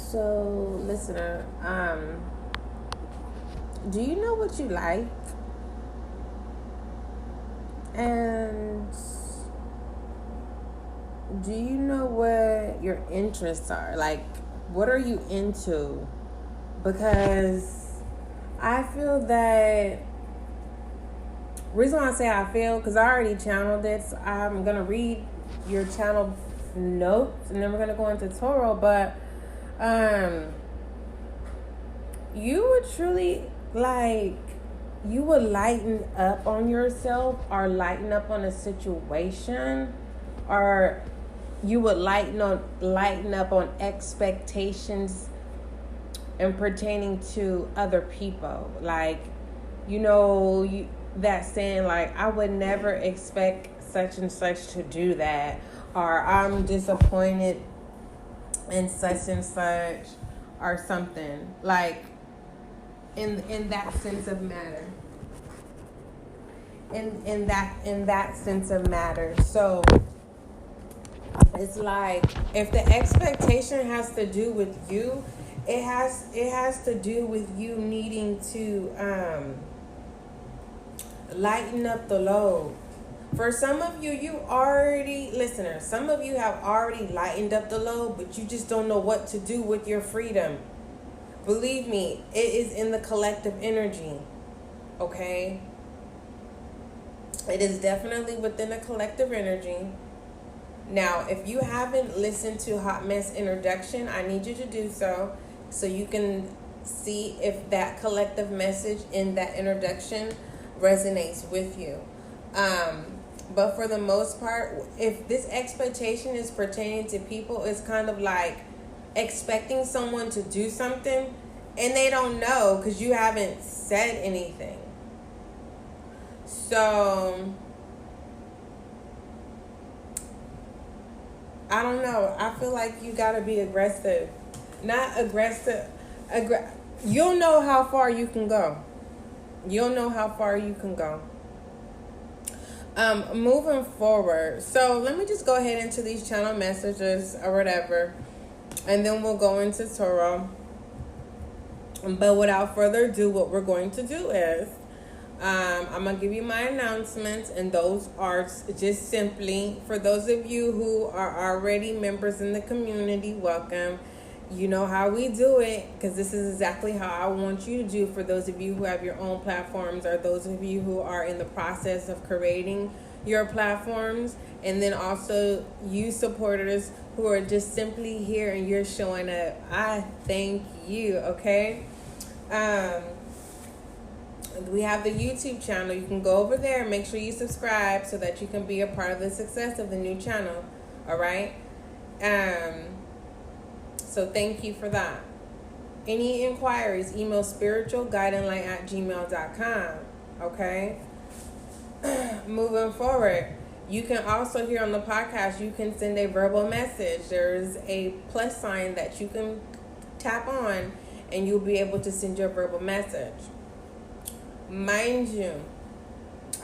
So, listener, do you know what you like? And do you know what your interests are? Like, what are you into? Because I feel that, reason why I say I feel, because I already channeled it, so I'm going to read your channel notes, and then we're going to go into Toro, but you would truly, like, you would lighten up on yourself or lighten up on a situation, or you would lighten up on expectations and pertaining to other people. Like, that saying, like, I would never expect such and such to do that, or I'm disappointed in such and such, or something, like, in that sense of matter. In that sense of matter. So it's like, if the expectation has to do with you, it has to do with you needing to lighten up the load. For some of you, some of you have already lightened up the load, but you just don't know what to do with your freedom. Believe me, it is in the collective energy, okay? It is definitely within the collective energy. Now, if you haven't listened to Hotmess introduction, I need you to do so you can see if that collective message in that introduction resonates with you. But for the most part, if this expectation is pertaining to people, it's kind of like expecting someone to do something and they don't know because you haven't said anything. So I don't know. I feel like you gotta be aggressive. Not aggressive. You'll know how far you can go. Moving forward. So let me just go ahead into these channel messages or whatever, and then we'll go into Toro. But without further ado, what we're going to do is I'm going to give you my announcements, and those are just simply for those of you who are already members in the community. Welcome. You know how we do it, because this is exactly how I want you to do. For those of you who have your own platforms, or those of you who are in the process of creating your platforms, and then also you supporters who are just simply here and you're showing up, I thank you. Okay. We have the YouTube channel. You can go over there and make sure you subscribe so that you can be a part of the success of the new channel. All right. So thank you for that. Any inquiries, email spiritualguidinglight@gmail.com. Okay. Moving forward, you can also hear on the podcast, you can send a verbal message. There's a plus sign that you can tap on and you'll be able to send your verbal message. Mind you,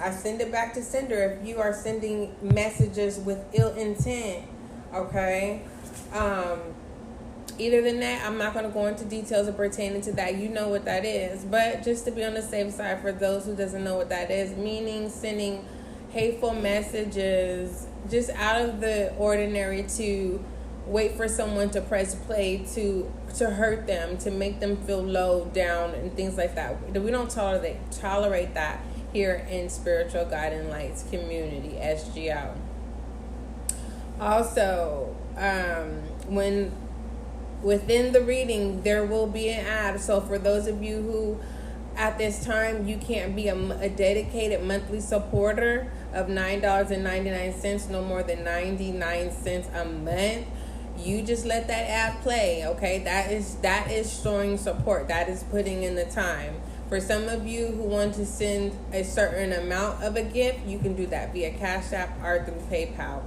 I send it back to sender if you are sending messages with ill intent. Okay. Either than that, I'm not going to go into details pertaining to that. You know what that is. But just to be on the safe side, for those who doesn't know what that is, meaning sending hateful messages just out of the ordinary to wait for someone to press play to hurt them, to make them feel low, down, and things like that. We don't tolerate that here in Spiritual Guiding Lights community, SGL. Also, within the reading, there will be an ad. So for those of you who, at this time, you can't be a dedicated monthly supporter of $9.99, no more than 99 cents a month, you just let that ad play, okay? That is showing support. That is putting in the time. For some of you who want to send a certain amount of a gift, you can do that via CashApp or through PayPal.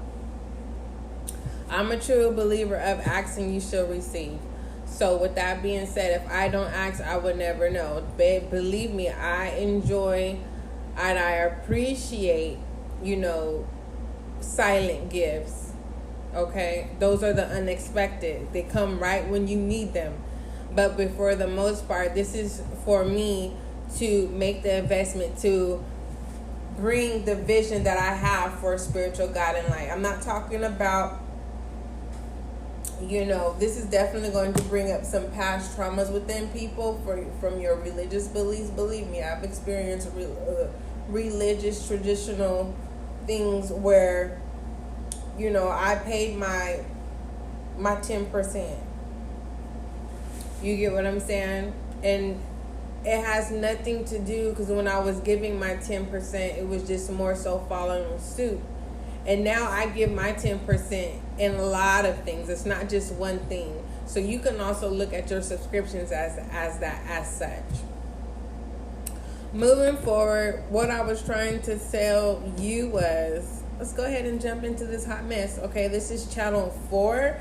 I'm a true believer of asking you shall receive. So with that being said, if I don't ask, I would never know. Babe, believe me, I enjoy and I appreciate, silent gifts. Okay, those are the unexpected. They come right when you need them. But for the most part, this is for me to make the investment to bring the vision that I have for spiritual guiding light. I'm not talking about, this is definitely going to bring up some past traumas within people from your religious beliefs. Believe me, I've experienced religious, traditional things where, I paid my 10%. You get what I'm saying? And it has nothing to do, because when I was giving my 10%, it was just more so following suit. And now I give my 10% in a lot of things. It's not just one thing. So you can also look at your subscriptions as such. Moving forward, what I was trying to tell you was, let's go ahead and jump into this hot mess. Okay, this is Channel 4.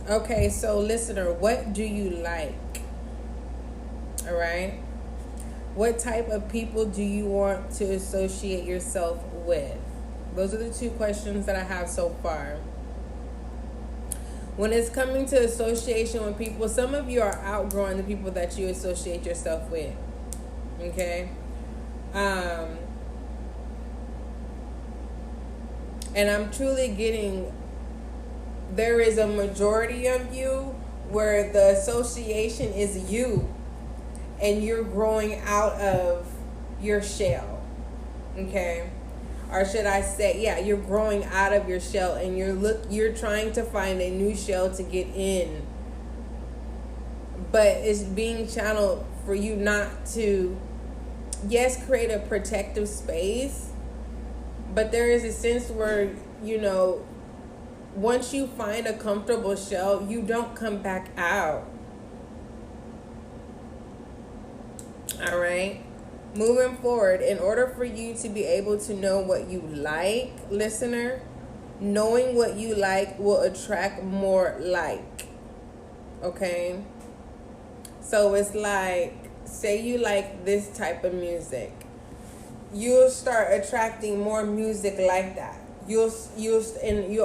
Okay, so listener, what do you like? All right. What type of people do you want to associate yourself with? Those are the two questions that I have so far. When it's coming to association with people, some of you are outgrowing the people that you associate yourself with. Okay? And I'm truly getting, there is a majority of you where the association is you, and you're growing out of your shell. Okay? Or should I say, yeah, you're growing out of your shell, and you're trying to find a new shell to get in. But it's being channeled for you not to, yes, create a protective space, but there is a sense where, once you find a comfortable shell, you don't come back out. All right? Moving forward, in order for you to be able to know what you like, listener, knowing what you like will attract more like. Okay? So it's like, say you like this type of music. You'll start attracting more music like that. You'll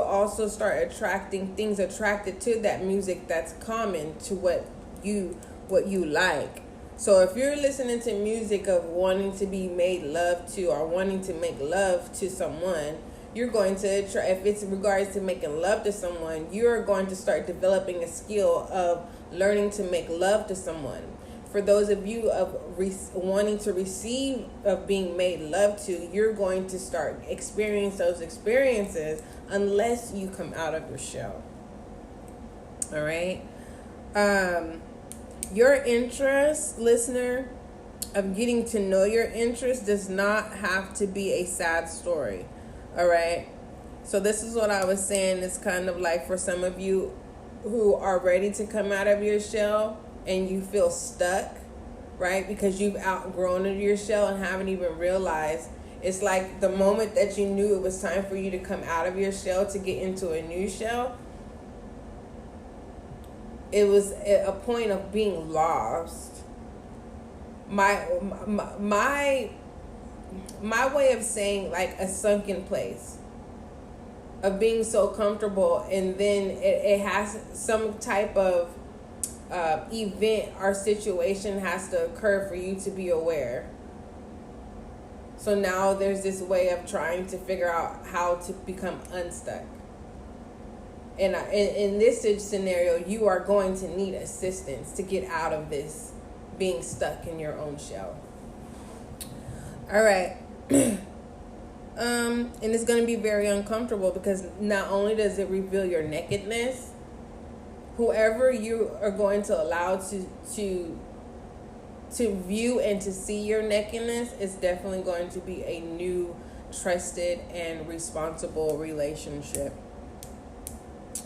also start attracting things attracted to that music that's common to what you like. So if you're listening to music of wanting to be made love to, or wanting to make love to someone, you're going to attract, if it's regards to making love to someone, you're going to start developing a skill of learning to make love to someone. For those of you of wanting to receive, of being made love to, you're going to start experience those experiences unless you come out of your shell. All right? Your interest, listener, of getting to know your interest does not have to be a sad story. All right? So this is what I was saying. It's kind of like for some of you who are ready to come out of your shell and you feel stuck, right? Because you've outgrown your shell and haven't even realized. It's like the moment that you knew it was time for you to come out of your shell to get into a new shell, it was a point of being lost. My way of saying, like, a sunken place of being so comfortable, and then it has some type of event or situation has to occur for you to be aware. So now there's this way of trying to figure out how to become unstuck. And in this scenario, you are going to need assistance to get out of this being stuck in your own shell. All right. And it's going to be very uncomfortable, because not only does it reveal your nakedness, whoever you are going to allow to view and to see your nakedness is definitely going to be a new, trusted, and responsible relationship.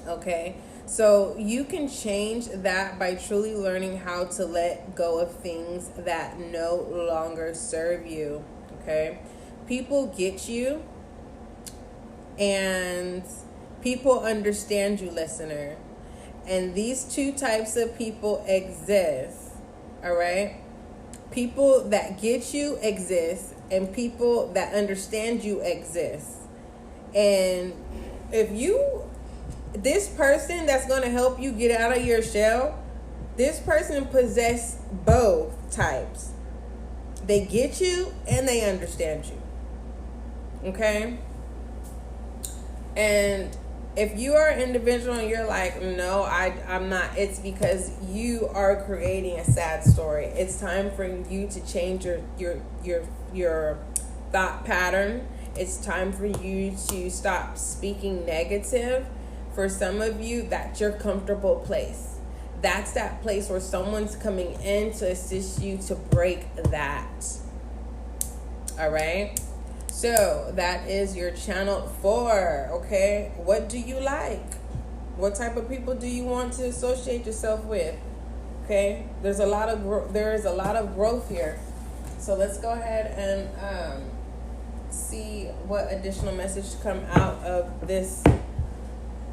Okay, so you can change that by truly learning how to let go of things that no longer serve you. Okay, people get you, and people understand you, listener. And these two types of people exist. All right, people that get you exist, and people that understand you exist. And if you this person that's going to help you get out of your shell, this person possess both types. They get you and they understand you. Okay? And if you are an individual and you're like, no, I'm not, it's because you are creating a sad story. It's time for you to change your thought pattern. It's time for you to stop speaking negative. For some of you, that's your comfortable place. That's that place where someone's coming in to assist you to break that. All right? So that is your channel 4, okay? What do you like? What type of people do you want to associate yourself with? Okay? There is a lot of growth here. So let's go ahead and see what additional message come out of this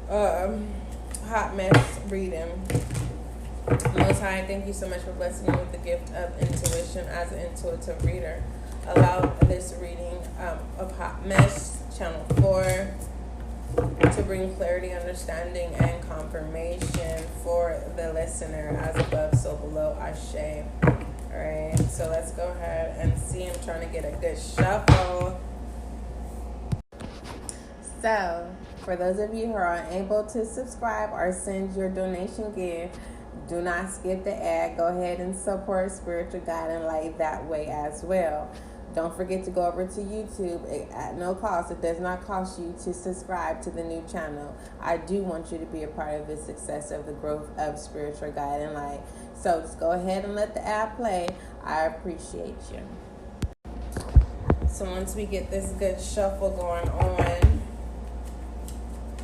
hot mess reading. Most High, thank you so much for blessing me with the gift of intuition as an intuitive reader. Allow this reading of Hot Mess, Channel 4, to bring clarity, understanding, and confirmation for the listener. As above, so below. Ashe. Alright, so let's go ahead and see. I'm trying to get a good shuffle. So, for those of you who are unable to subscribe or send your donation gift, do not skip the ad. Go ahead and support Spiritual Guide and Light that way as well. Don't forget to go over to YouTube at no cost. It does not cost you to subscribe to the new channel. I do want you to be a part of the success of the growth of Spiritual Guide and Light. So just go ahead and let the ad play. I appreciate you. So once we get this good shuffle going on,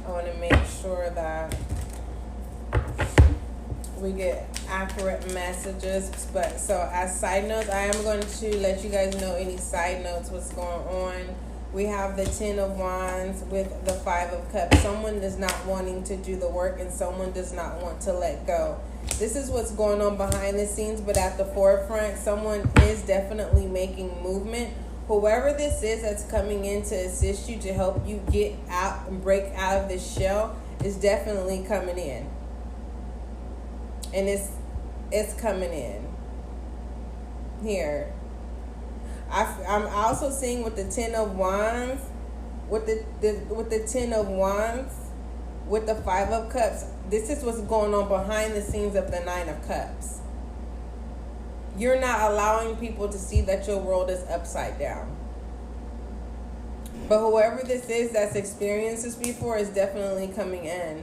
I want to make sure that we get accurate messages. But so as side notes, I am going to let you guys know any side notes, what's going on. We have the 10 of Wands with the 5 of Cups. Someone is not wanting to do the work and someone does not want to let go. This is what's going on behind the scenes, but at the forefront, someone is definitely making movement. Whoever this is that's coming in to assist you, to help you get out and break out of this shell, is definitely coming in. And it's coming in here. I'm also seeing with the 10 of Wands, with the 10 of Wands, with the 5 of Cups. This is what's going on behind the scenes of the 9 of Cups. You're not allowing people to see that your world is upside down. But whoever this is that's experienced this before is definitely coming in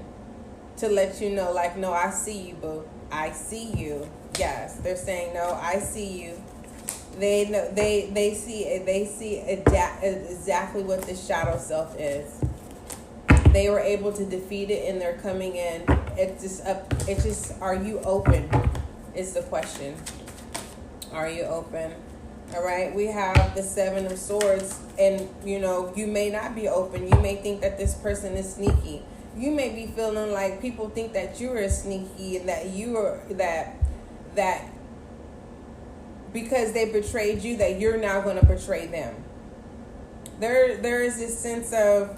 to let you know, like, no, I see you, boo. I see you. Yes, they're saying, no, I see you. They know, they see exactly what the shadow self is. They were able to defeat it, and they're coming in. It's just, are you open? Is the question. Are you open? All right, we have the 7 of Swords, and you may not be open. You may think that this person is sneaky. You may be feeling like people think that you're sneaky and that you are that because they betrayed you, that you're now going to betray them. There is this sense of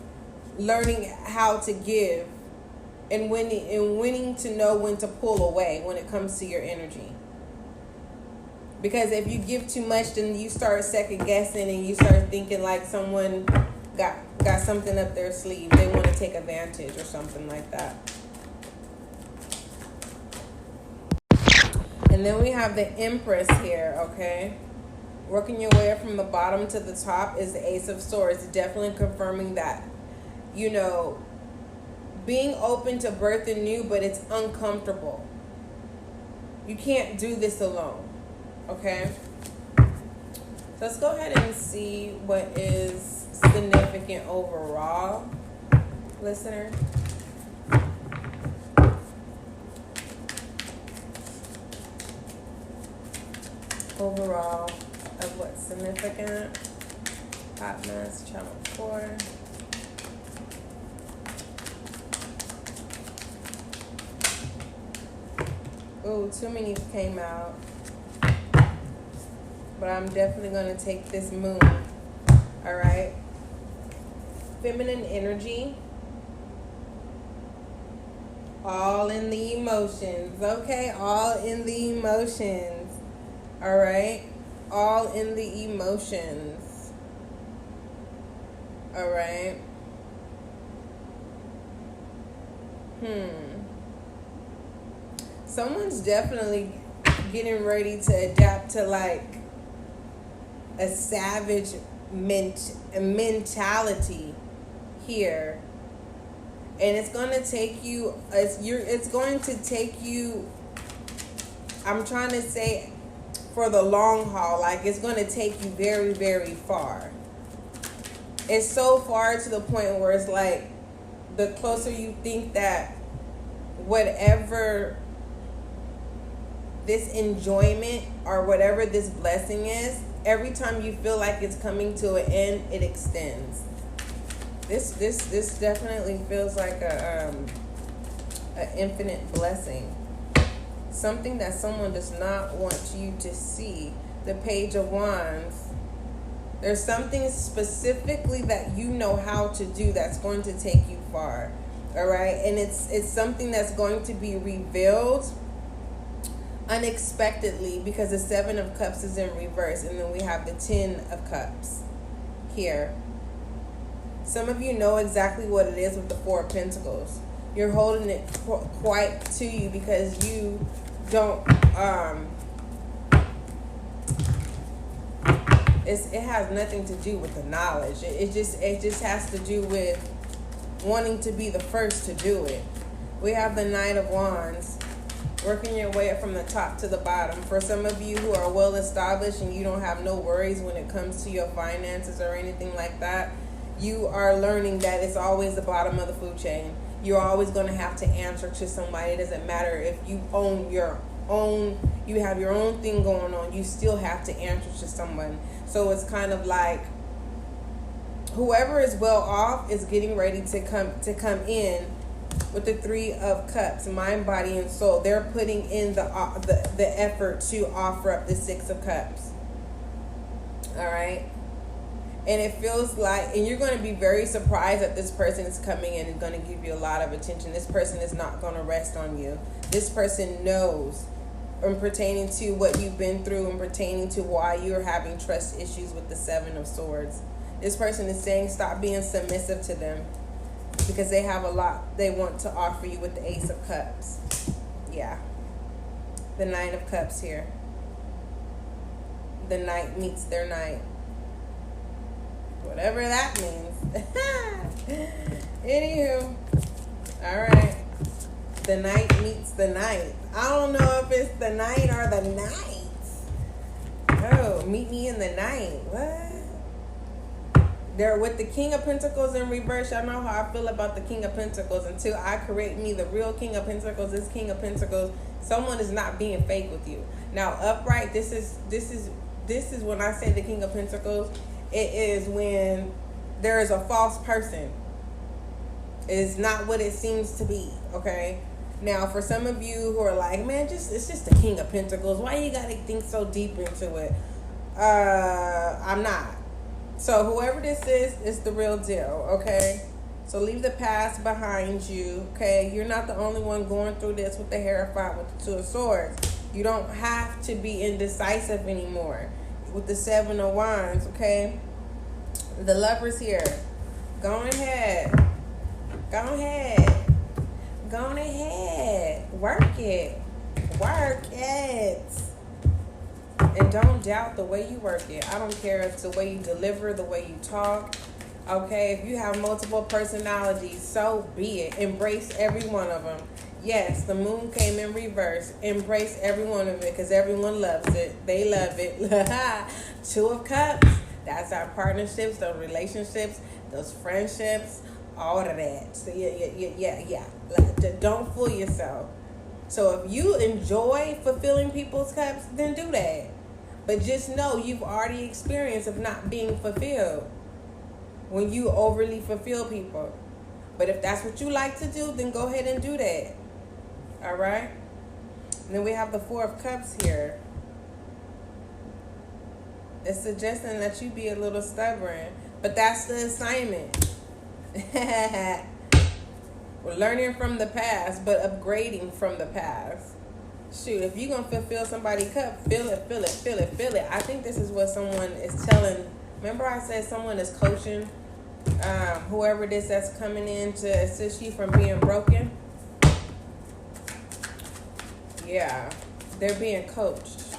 learning how to give and winning to know when to pull away when it comes to your energy. Because if you give too much, then you start second guessing and you start thinking like someone got something up their sleeve. They want to take advantage or something like that. And then we have the Empress here, okay? Working your way from the bottom to the top is the Ace of Swords. Definitely confirming that, being open to birth anew, but it's uncomfortable. You can't do this alone, okay? So let's go ahead and see what is significant overall, listener. Overall of what's significant. Hotmess, Channel 4. Ooh, too many came out. But I'm definitely going to take this moon. Alright? Feminine energy. All in the emotions, okay? All in the emotions, all right? All in the emotions, all right? Someone's definitely getting ready to adapt to like a savage mentality here. And it's going to take you, it's going to take you, I'm trying to say, for the long haul. Like, it's going to take you very, very far. It's so far to the point where it's like, the closer you think that whatever this enjoyment or whatever this blessing is, every time you feel like it's coming to an end, it extends. This definitely feels like an infinite blessing. Something that someone does not want you to see. The Page of Wands. There's something specifically that you know how to do that's going to take you far. All right? And it's something that's going to be revealed unexpectedly, because the Seven of Cups is in reverse, and then we have the Ten of Cups here. Some of you know exactly what it is with the Four of Pentacles. You're holding it quite to you because you don't it has nothing to do with the knowledge. It just has to do with wanting to be the first to do it. We have the Knight of Wands, working your way up from the top to the bottom. For some of you who are well established and you don't have no worries when it comes to your finances or anything like that, you are learning that it's always the bottom of the food chain. You're always going to have to answer to somebody. It doesn't matter if you own your own, you have your own thing going on, you still have to answer to someone. So it's kind of like whoever is well off is getting ready to come in with the Three of Cups, mind, body, and soul. They're putting in the effort to offer up the Six of Cups. All right. And it feels like, and you're going to be very surprised that this person is coming in and going to give you a lot of attention. This person is not going to rest on you. This person knows, and pertaining to what you've been through and pertaining to why you're having trust issues with the Seven of Swords. This person is saying stop being submissive to them because they have a lot they want to offer you with the Ace of Cups. Yeah. The Nine of Cups here. The Knight meets their Knight. Whatever that means. Anywho. Alright. The Knight meets the Knight. I don't know if it's the Knight or the Knight. Oh, meet me in the night. What? They're with the King of Pentacles in reverse. Y'all know how I feel about the King of Pentacles. Until I create me the real King of Pentacles, this King of Pentacles, someone is not being fake with you. Now, upright, this is when I say the King of Pentacles. It is when there is a false person. It is not what it seems to be, okay? Now, for some of you who are like, man, it's just the King of Pentacles. Why you gotta think so deep into it? I'm not. So whoever this is the real deal, okay? So leave the past behind you, okay? You're not the only one going through this with the Hierophant, with the Two of Swords. You don't have to be indecisive anymore. With the Seven of Wands, okay? The Lovers here. Go ahead. Go ahead. Go ahead. Work it. Work it. And don't doubt the way you work it. I don't care if it's the way you deliver, the way you talk. Okay? If you have multiple personalities, so be it. Embrace every one of them. Yes, the moon came in reverse. Embrace every one of it because everyone loves it. They love it. Two of Cups. That's our partnerships, those relationships, those friendships, all of that. So yeah. Don't fool yourself. So if you enjoy fulfilling people's cups, then do that. But just know you've already experienced of not being fulfilled when you overly fulfill people. But if that's what you like to do, then go ahead and do that. All right? And then we have the Four of Cups here. It's suggesting that you be a little stubborn. But that's the assignment. We're learning from the past, but upgrading from the past. Shoot, if you're going to fulfill somebody's cup, fill it, fill it, fill it, fill it. I think this is what someone is telling. Remember I said someone is coaching whoever it is that's coming in to assist you from being broken? Yeah, they're being coached.